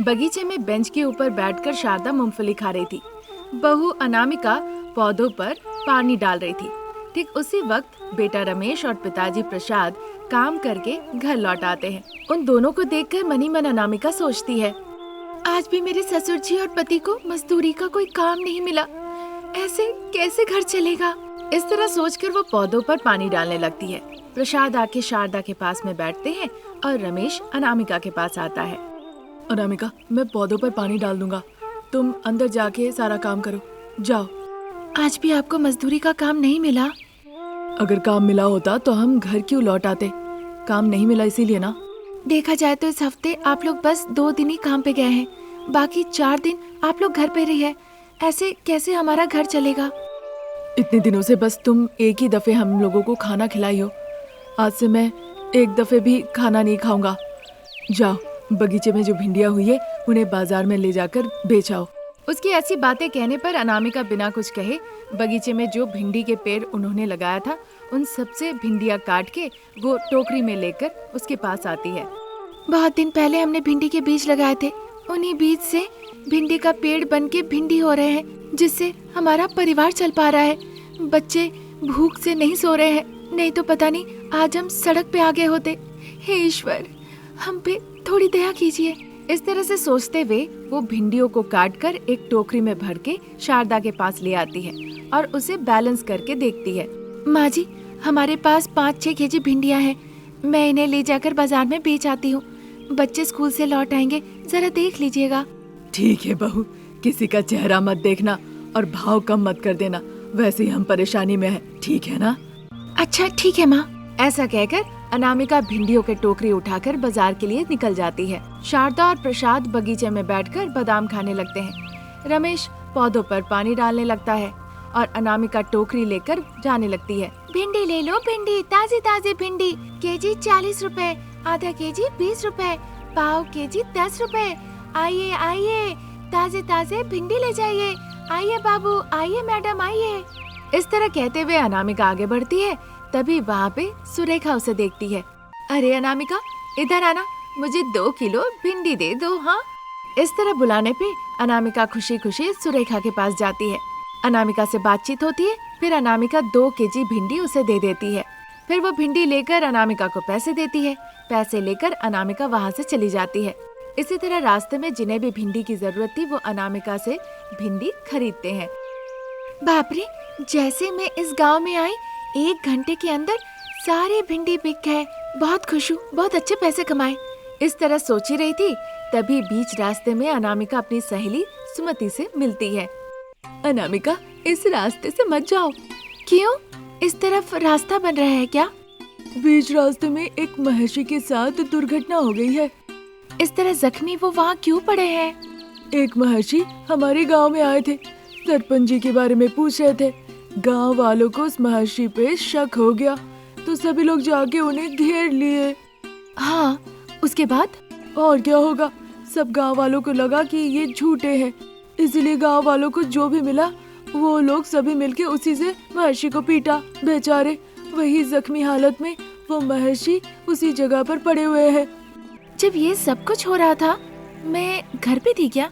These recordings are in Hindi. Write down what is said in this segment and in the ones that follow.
बगीचे में बेंच के ऊपर बैठकर शारदा मूंगफली खा रही थी। बहू अनामिका पौधों पर पानी डाल रही थी। ठीक उसी वक्त बेटा रमेश और पिताजी प्रसाद काम करके घर लौट आते हैं। उन दोनों को देखकर मनी मन अनामिका सोचती है, आज भी मेरे ससुर जी और पति को मजदूरी का कोई काम नहीं मिला, ऐसे कैसे घर चलेगा। इस तरह सोचकर वो पौधों पर पानी डालने लगती है। प्रसाद आके शारदा के पास में बैठते हैं और रमेश अनामिका के पास आता है। अनामिका, मैं पौधों पर पानी डाल दूंगा, तुम अंदर जाके सारा काम करो, जाओ। आज भी आपको मजदूरी का काम नहीं मिला? अगर काम मिला होता तो हम घर क्यों लौट आते, काम नहीं मिला इसीलिए ना। देखा जाए तो इस हफ्ते आप लोग बस 2 दिन ही काम पे गए हैं, बाकी 4 दिन आप लोग घर पे रही है, ऐसे कैसे हमारा घर चलेगा। इतने दिनों से बस तुम एक ही दफे हम लोगों को खाना खिलाई हो, आज से मैं एक दफे भी खाना नहीं खाऊंगा। जाओ, बगीचे में जो भिंडियाँ हुई है उन्हें बाजार में ले जाकर बेच आओ। उसकी ऐसी बातें कहने पर अनामिका बिना कुछ कहे बगीचे में जो भिंडी के पेड़ उन्होंने लगाया था उन सबसे भिंडियाँ काट के वो टोकरी में लेकर उसके पास आती है। बहुत दिन पहले हमने भिंडी के बीज लगाए थे, उन्हीं बीज से भिंडी का पेड़ बन के भिंडी हो रहे हैं, जिससे हमारा परिवार चल पा रहा है। बच्चे भूख से नहीं सो रहे हैं, नहीं तो पता नहीं आज हम सड़क पे आ गए होते। हे ईश्वर, हम पे थोड़ी दया कीजिए। इस तरह से सोचते हुए वो भिंडियों को काट कर एक टोकरी में भर के शारदा के पास ले आती है और उसे बैलेंस करके देखती है। माँ जी, हमारे पास 5-6 केजी भिंडियाँ हैं, मैं इन्हें ले जाकर बाजार में बेच आती हूँ, बच्चे स्कूल से लौट आएंगे, जरा देख लीजिएगा। ठीक है बहू, किसी का चेहरा मत देखना और भाव कम मत कर देना, वैसे ही हम परेशानी में हैं, ठीक है ना। अच्छा ठीक है माँ। ऐसा कहकर अनामिका भिंडियों के टोकरी उठाकर बाजार के लिए निकल जाती है। शारदा और प्रसाद बगीचे में बैठकर बादाम खाने लगते हैं। रमेश पौधों पर पानी डालने लगता है और अनामिका टोकरी लेकर जाने लगती है। भिंडी ले लो, भिंडी, ताजी ताजी भिंडी, केजी 40 रुपए, आधा केजी 20 रुपए, पाव केजी 10 रुपए। आइए आइए, ताजे ताजे भिंडी ले जाइए, आइए बाबू, आइए मैडम, आइए। इस तरह कहते हुए अनामिका आगे बढ़ती है। तभी वहाँ पे सुरेखा उसे देखती है। अरे अनामिका, इधर आना, मुझे 2 किलो भिंडी दे दो। हाँ, इस तरह बुलाने पे अनामिका खुशी खुशी सुरेखा के पास जाती है। अनामिका से बातचीत होती है, फिर अनामिका 2 केजी भिंडी उसे दे देती है। फिर वो भिंडी लेकर अनामिका को पैसे देती है। पैसे लेकर अनामिका वहाँ से चली जाती है। इसी तरह रास्ते में जिन्हें भी भिंडी की जरूरत थी वो अनामिका से भिंडी खरीदते हैं। बाप रे, जैसे मैं इस गांव में आई 1 घंटे के अंदर सारे भिंडी बिक गए, बहुत खुश हूँ, बहुत अच्छे पैसे कमाए। इस तरह सोची रही थी, तभी बीच रास्ते में अनामिका अपनी सहेली सुमति से मिलती है। अनामिका, इस रास्ते से मत जाओ। क्यों, इस तरफ रास्ता बन रहा है क्या? बीच रास्ते में एक महर्षि के साथ दुर्घटना हो गई है। इस तरह जख्मी वो वहाँ क्यों पड़े हैं? एक महर्षि हमारे गांव में आए थे, सरपंच जी के बारे में पूछ रहे थे। गांव वालों को उस महर्षि पे शक हो गया तो सभी लोग जाके उन्हें घेर लिए। हाँ, उसके बाद? और क्या होगा, सब गांव वालों को लगा कि ये झूठे हैं, इसलिए गांव वालों को जो भी मिला वो लोग सभी मिलके उसी से महर्षि को पीटा। बेचारे वही जख्मी हालत में वो महर्षि उसी जगह पर पड़े हुए हैं। जब ये सब कुछ हो रहा था मैं घर पे थी क्या?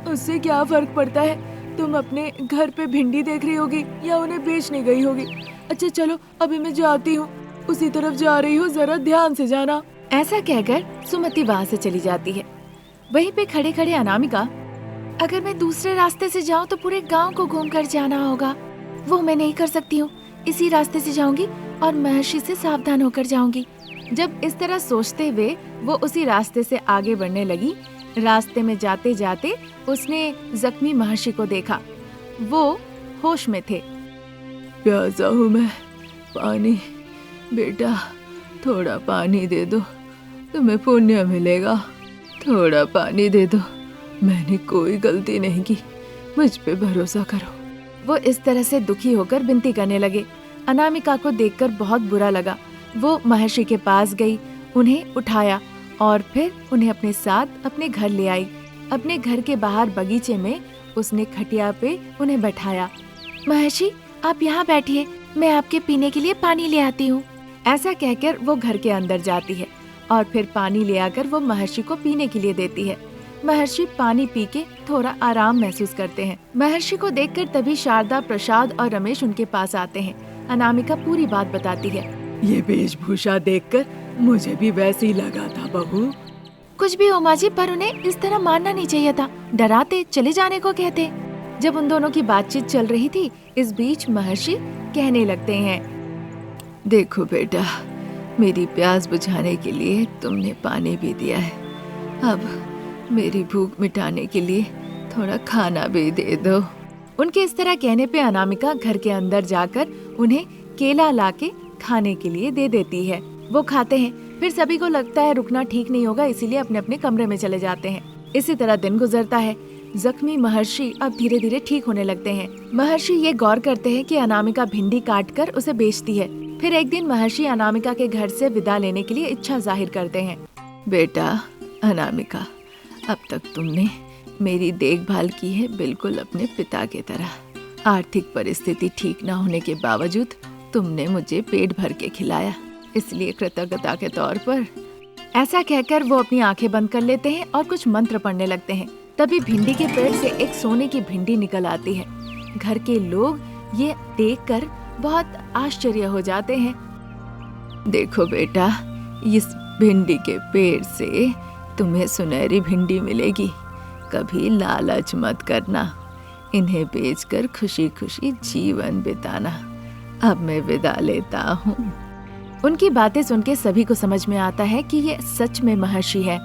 उससे क्या फर्क पड़ता है, तुम अपने घर पे भिंडी देख रही होगी या उन्हें बेचने गई होगी। अच्छा चलो, अभी मैं जाती हूँ, उसी तरफ जा रही हूँ, जरा ध्यान से जाना। ऐसा कहकर सुमति वहाँ से चली जाती है। वहीं पे खड़े खड़े अनामिका, अगर मैं दूसरे रास्ते से जाऊँ तो पूरे गाँव को घूम कर जाना होगा, वो मैं नहीं कर सकती हूँ। इसी रास्ते से जाऊंगी और महर्षि से सावधान होकर जाऊंगी। जब इस तरह सोचते हुए वो उसी रास्ते से आगे बढ़ने लगी, रास्ते में जाते जाते उसने जख्मी महर्षि को देखा। वो होश में थे। प्यासा हूँ मैं, पानी, बेटा थोड़ा पानी दे दो, तुम्हें पुण्य मिलेगा, थोड़ा पानी दे दो, मैंने कोई गलती नहीं की, मुझ पे भरोसा करो। वो इस तरह से दुखी होकर विनती करने लगे। अनामिका को देखकर बहुत बुरा लगा। वो महर्षि के पास गई, उन्हें उठाया और फिर उन्हें अपने साथ अपने घर ले आई। अपने घर के बाहर बगीचे में उसने खटिया पे उन्हें बैठाया। महर्षि, आप यहाँ बैठिए, मैं आपके पीने के लिए पानी ले आती हूँ। ऐसा कहकर वो घर के अंदर जाती है और फिर पानी ले आकर वो महर्षि को पीने के लिए देती है। महर्षि पानी पी के थोड़ा आराम महसूस करते हैं। महर्षि को देखकर तभी शारदा, प्रसाद और रमेश उनके पास आते हैं। अनामिका पूरी बात बताती है। ये वेशभूषा देखकर मुझे भी वैसे ही लगा था बहू। कुछ भी हो माँ जी, पर उन्हें इस तरह मानना नहीं चाहिए था। डराते, चले जाने को कहते। जब उन दोनों की बातचीत चल रही थी, इस बीच महर्षि कहने लगते हैं, देखो बेटा, मेरी प्यास बुझाने के लिए तुमने पानी भी दिया है, अब मेरी भूख मिटाने के लिए थोड़ा खाना भी दे दो। उनके इस तरह कहने पे अनामिका घर के अंदर जाकर उन्हें केला लाके खाने के लिए दे देती है। वो खाते हैं। फिर सभी को लगता है रुकना ठीक नहीं होगा, इसीलिए अपने अपने कमरे में चले जाते हैं। इसी तरह दिन गुजरता है। जख्मी महर्षि अब धीरे धीरे ठीक होने लगते हैं। महर्षि ये गौर करते हैं कि अनामिका भिंडी काट कर उसे बेचती है। फिर एक दिन महर्षि अनामिका के घर से विदा लेने के लिए इच्छा जाहिर करते हैं। बेटा अनामिका, अब तक तुमने मेरी देखभाल की है बिल्कुल अपने पिता की तरह। आर्थिक परिस्थिति ठीक न होने के बावजूद तुमने मुझे पेट भर के खिलाया, इसलिए कृतज्ञता के तौर पर। ऐसा कहकर वो अपनी आंखें बंद कर लेते हैं और कुछ मंत्र पढ़ने लगते हैं। तभी भिंडी के पेड़ से एक सोने की भिंडी निकल आती है। घर के लोग ये देखकर बहुत आश्चर्य हो जाते हैं। देखो बेटा, इस भिंडी के पेड़ से तुम्हें सुनहरी भिंडी मिलेगी। कभी लालच मत करना, इन्हें बेचकर खुशी खुशी जीवन बिताना। अब मैं विदा लेता हूँ। उनकी बातें सुनकर सभी को समझ में आता है कि ये सच में महर्षि है।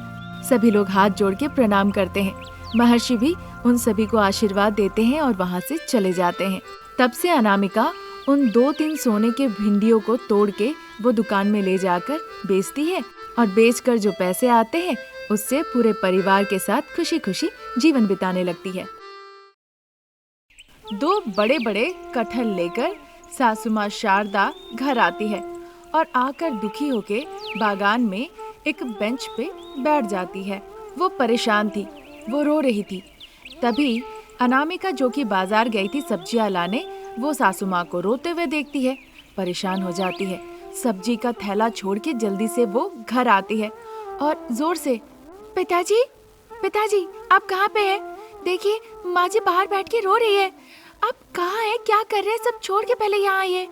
सभी लोग हाथ जोड़ के प्रणाम करते हैं। महर्षि भी उन सभी को आशीर्वाद देते हैं और वहाँ से चले जाते हैं। तब से अनामिका उन 2-3 सोने के भिंडियों को तोड़ के वो दुकान में ले जाकर बेचती है और बेचकर जो पैसे आते हैं उससे पूरे परिवार के साथ खुशी खुशी जीवन बिताने लगती है। 2 बड़े बड़े कटहल लेकर सासू माँ शारदा घर आती है और आकर दुखी होके बागान में एक बेंच पे बैठ जाती है। वो परेशान थी, वो रो रही थी। तभी अनामिका, जो कि बाजार गई थी सब्जियां लाने, वो सासू माँ को रोते हुए देखती है। परेशान हो जाती है। सब्जी का थैला छोड़ के जल्दी से वो घर आती है और जोर से, पिताजी, पिताजी, आप कहाँ पे हैं? देखिए, माँ जी बाहर बैठ के रो रही है। आप कहाँ हैं? क्या कर रहे हैं? सब छोड़ के पहले यहाँ आइए।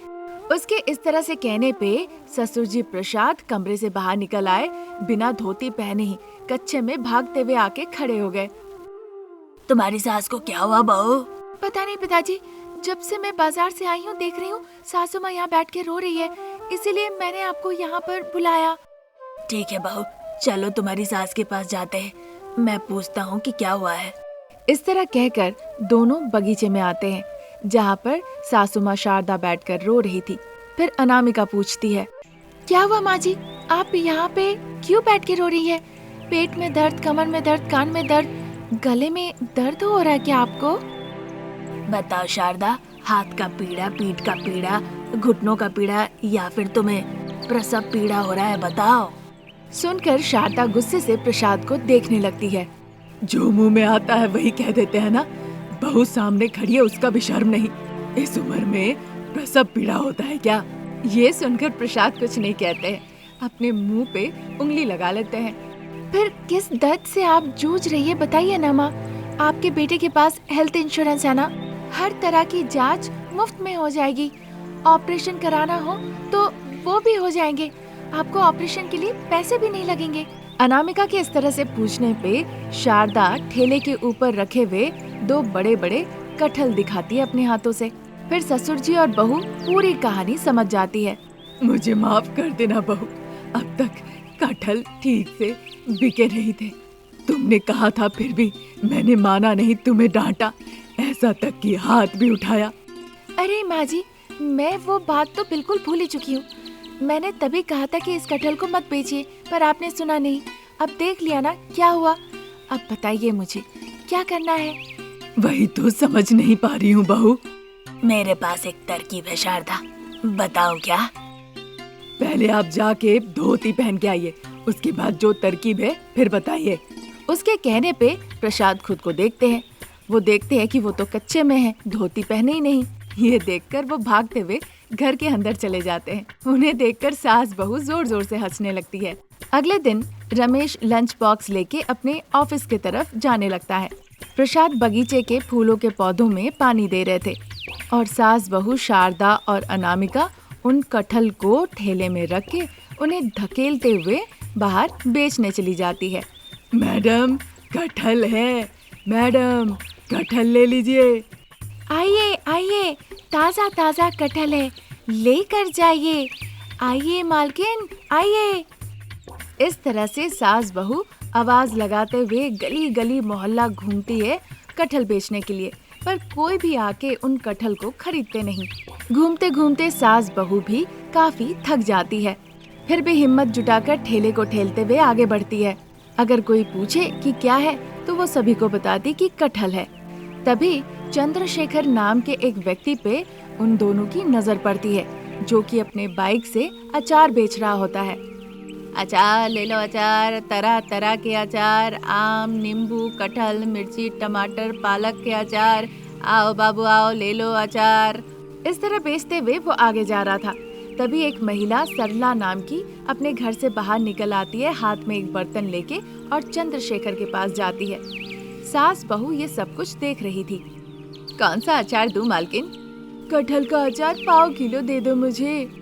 उसके इस तरह से कहने पे ससुर जी प्रसाद कमरे से बाहर निकल आए। बिना धोती पहने ही कच्चे में भागते हुए आके खड़े हो गए। तुम्हारी सास को क्या हुआ बहू? पता नहीं पिताजी, जब से मैं बाजार से आई हूँ देख रही हूँ सासू माँ यहाँ बैठ के रो रही है, इसीलिए मैंने आपको यहाँ पर बुलाया। ठीक है बहू, चलो तुम्हारी सास के पास जाते हैं, मैं पूछता हूँ कि क्या हुआ है। इस तरह कहकर दोनों बगीचे में आते हैं, जहाँ पर सासू माँ शारदा बैठकर रो रही थी। फिर अनामिका पूछती है, क्या हुआ माँ जी, आप यहाँ पे क्यों बैठ के रो रही है? पेट में दर्द, कमर में दर्द, कान में दर्द, गले में दर्द हो रहा है क्या आपको? बताओ शारदा, हाथ का पीड़ा, पीठ का पीड़ा, घुटनों का पीड़ा, या फिर तुम्हें प्रसव पीड़ा हो रहा है? बताओ। सुनकर शारदा गुस्से से प्रसाद को देखने लगती है। जो मुंह में आता है वही कह देते हैं ना। बहू सामने खड़ी है, उसका भी शर्म नहीं। इस उम्र में प्रसव पीड़ा होता है क्या? ये सुनकर प्रसाद कुछ नहीं कहते हैं, अपने मुंह पे उंगली लगा लेते हैं। फिर किस दर्द से आप जूझ रही है बताइए ना माँ। आपके बेटे के पास हेल्थ इंश्योरेंस है ना? हर तरह की जांच मुफ्त में हो जाएगी। ऑपरेशन कराना हो तो वो भी हो जाएंगे। आपको ऑपरेशन के लिए पैसे भी नहीं लगेंगे। अनामिका के इस तरह से पूछने पे शारदा ठेले के ऊपर रखे हुए 2 बड़े बड़े कटहल दिखाती है अपने हाथों से। फिर ससुर जी और बहू पूरी कहानी समझ जाती है। मुझे माफ कर देना बहू, अब तक कटहल ठीक से बिके नहीं थे। तुमने कहा था, फिर भी मैंने माना नहीं, तुम्हें डांटा, ऐसा तक कि हाथ भी उठाया। अरे माँ जी, मैं वो बात तो बिल्कुल भूल ही चुकी हूँ। मैंने तभी कहा था कि इस कटहल को मत बेचिए, पर आपने सुना नहीं। अब देख लिया ना क्या हुआ। अब बताइए मुझे क्या करना है? वही तो समझ नहीं पा रही हूँ बहू। मेरे पास एक तरकीब है शारदा, बताओ क्या? पहले आप जाके धोती पहन के आइए, उसके बाद जो तरकीब है फिर बताइए। उसके कहने पे प्रसाद खुद को देखते हैं। वो देखते हैं कि वो तो कच्चे में है, धोती पहने ही नहीं। ये देखकर वो भागते हुए घर के अंदर चले जाते हैं। उन्हें देखकर सास बहू जोर जोर से हंसने लगती है। अगले दिन रमेश लंच बॉक्स लेके अपने ऑफिस की तरफ जाने लगता है। प्रसाद बगीचे के फूलों के पौधों में पानी दे रहे थे और सास बहू शारदा और अनामिका उन कटहल को ठेले में रख के उन्हें धकेलते हुए बाहर बेचने चली जाती है। मैडम, कटहल है, मैडम कटहल ले लीजिए। आइए आइए, ताज़ा ताज़ा कटहल है, लेकर जाइए। आइए मालकिन, आइए। इस तरह से सास बहू आवाज लगाते हुए गली गली मोहल्ला घूमती है कटहल बेचने के लिए, पर कोई भी आके उन कटहल को खरीदते नहीं। घूमते घूमते सास बहू भी काफी थक जाती है, फिर भी हिम्मत जुटाकर ठेले को ठेलते हुए आगे बढ़ती है। अगर कोई पूछे कि क्या है तो वो सभी को बताती कि कटहल है। तभी चंद्रशेखर नाम के एक व्यक्ति पे उन दोनों की नजर पड़ती है, जो कि अपने बाइक से अचार बेच रहा होता है। अचार ले लो, अचार, तरह तरह के अचार, आम, नींबू, कटहल, मिर्ची, टमाटर, पालक के अचार। आओ बाबू आओ, ले लो अचार। इस तरह बेचते हुए वो आगे जा रहा था। तभी एक महिला सरला नाम की अपने घर से बाहर निकल आती है, हाथ में एक बर्तन लेके, और चंद्रशेखर के पास जाती है। सास बहू ये सब कुछ देख रही थी। कौन सा अचार दूं मालकिन? कटहल का अचार 1.5 किलो दे दो मुझे।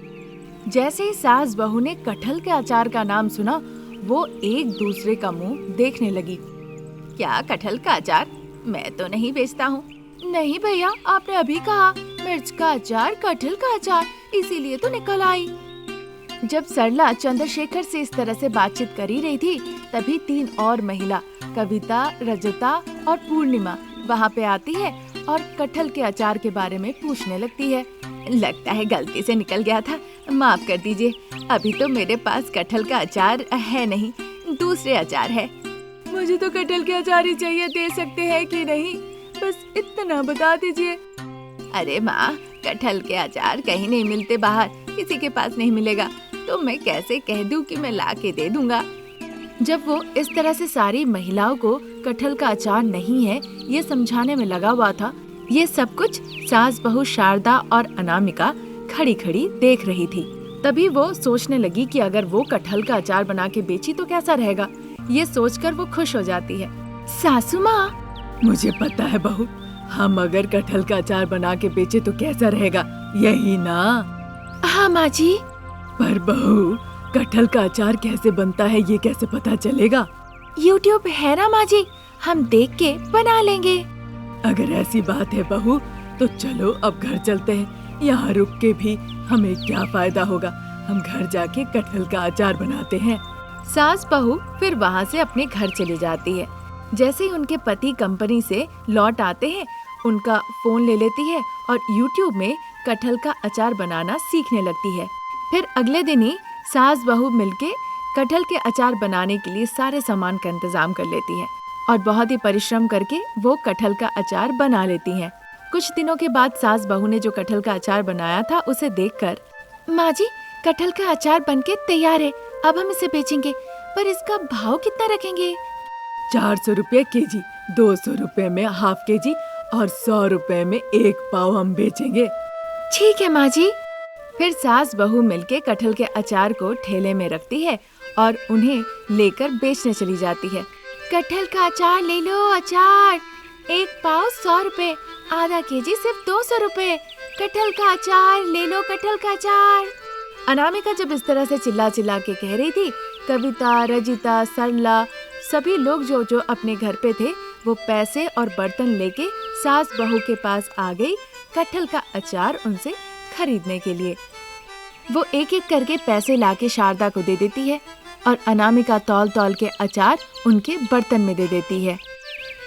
जैसे ही सास बहू ने कटहल के अचार का नाम सुना, वो एक दूसरे का मुंह देखने लगी। क्या कटहल का अचार? मैं तो नहीं बेचता हूँ। नहीं भैया, आपने अभी कहा मिर्च का अचार, कटहल का अचार, इसीलिए तो निकल आई। जब सरला चंद्रशेखर से इस तरह से बातचीत कर ही रही थी, तभी 3 और महिला, कविता, रजता और पूर्णिमा वहाँ पे आती है और कटहल के अचार के बारे में पूछने लगती है। लगता है गलती से निकल गया था, माफ कर दीजिए। अभी तो मेरे पास कटहल का अचार है नहीं, दूसरे अचार है। मुझे तो कटहल के अचार ही चाहिए, दे सकते हैं कि नहीं? बस इतना बता दीजिए। अरे माँ, कटहल के अचार कहीं नहीं मिलते बाहर, किसी के पास नहीं मिलेगा, तो मैं कैसे कह दूं कि मैं ला के दे दूंगा। जब वो इस तरह से सारी महिलाओं को कटहल का अचार नहीं है ये समझाने में लगा हुआ था, ये सब कुछ सास बहू शारदा और अनामिका खड़ी खड़ी देख रही थी। तभी वो सोचने लगी कि अगर वो कटहल का अचार बना के बेची तो कैसा रहेगा। ये सोचकर वो खुश हो जाती है। सासू माँ, मुझे पता है बहू, हम अगर कटहल का अचार बना के बेचे तो कैसा रहेगा, यही ना? हाँ माँ जी। पर बहू, कटहल का अचार कैसे बनता है ये कैसे पता चलेगा? YouTube है ना माँ जी, हम देख के बना लेंगे। अगर ऐसी बात है बहू, तो चलो अब घर चलते हैं। यहाँ रुक के भी हमें क्या फायदा होगा, हम घर जाके कटहल का अचार बनाते हैं। सास बहू फिर वहाँ से अपने घर चली जाती है। जैसे ही उनके पति कंपनी से लौट आते हैं, उनका फोन ले लेती है और YouTube में कटहल का अचार बनाना सीखने लगती है। फिर अगले दिन ही सास बहू मिलके कटहल के अचार बनाने के लिए सारे सामान का इंतजाम कर लेती है और बहुत ही परिश्रम करके वो कटहल का अचार बना लेती हैं। कुछ दिनों के बाद सास बहू ने जो कटहल का अचार बनाया था उसे देखकर, माँ जी, कटहल का अचार बनके तैयार है, अब हम इसे बेचेंगे, पर इसका भाव कितना रखेंगे? 400 रुपए केजी, 200 रुपए में हाफ केजी और 100 रुपए में 1 पाव हम बेचेंगे। ठीक है माँ जी। फिर सास बहू मिलके कटहल के अचार को ठेले में रखती है और उन्हें लेकर बेचने चली जाती है। कटहल का अचार ले लो, अचार 1 पाव 100 रुपए, आधा केजी सिर्फ 200 रुपए। कटहल का अचार ले लो, कटहल का अचार। अनामिका जब इस तरह से चिल्ला चिल्ला के कह रही थी, कविता, रजिता, सरला, सभी लोग जो जो अपने घर पे थे वो पैसे और बर्तन लेके सास बहू के पास आ गई कटहल का अचार उनसे खरीदने के लिए। वो एक एक करके पैसे लाके शारदा को दे देती है और अनामिका तौल तौल के अचार उनके बर्तन में दे देती है।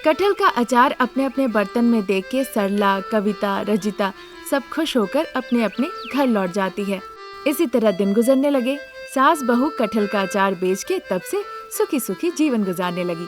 कटहल का अचार अपने अपने बर्तन में देख के सरला, कविता, रजिता सब खुश होकर अपने अपने घर लौट जाती है। इसी तरह दिन गुजरने लगे। सास बहू कटहल का अचार बेच के तब से सुखी सुखी जीवन गुजारने लगी।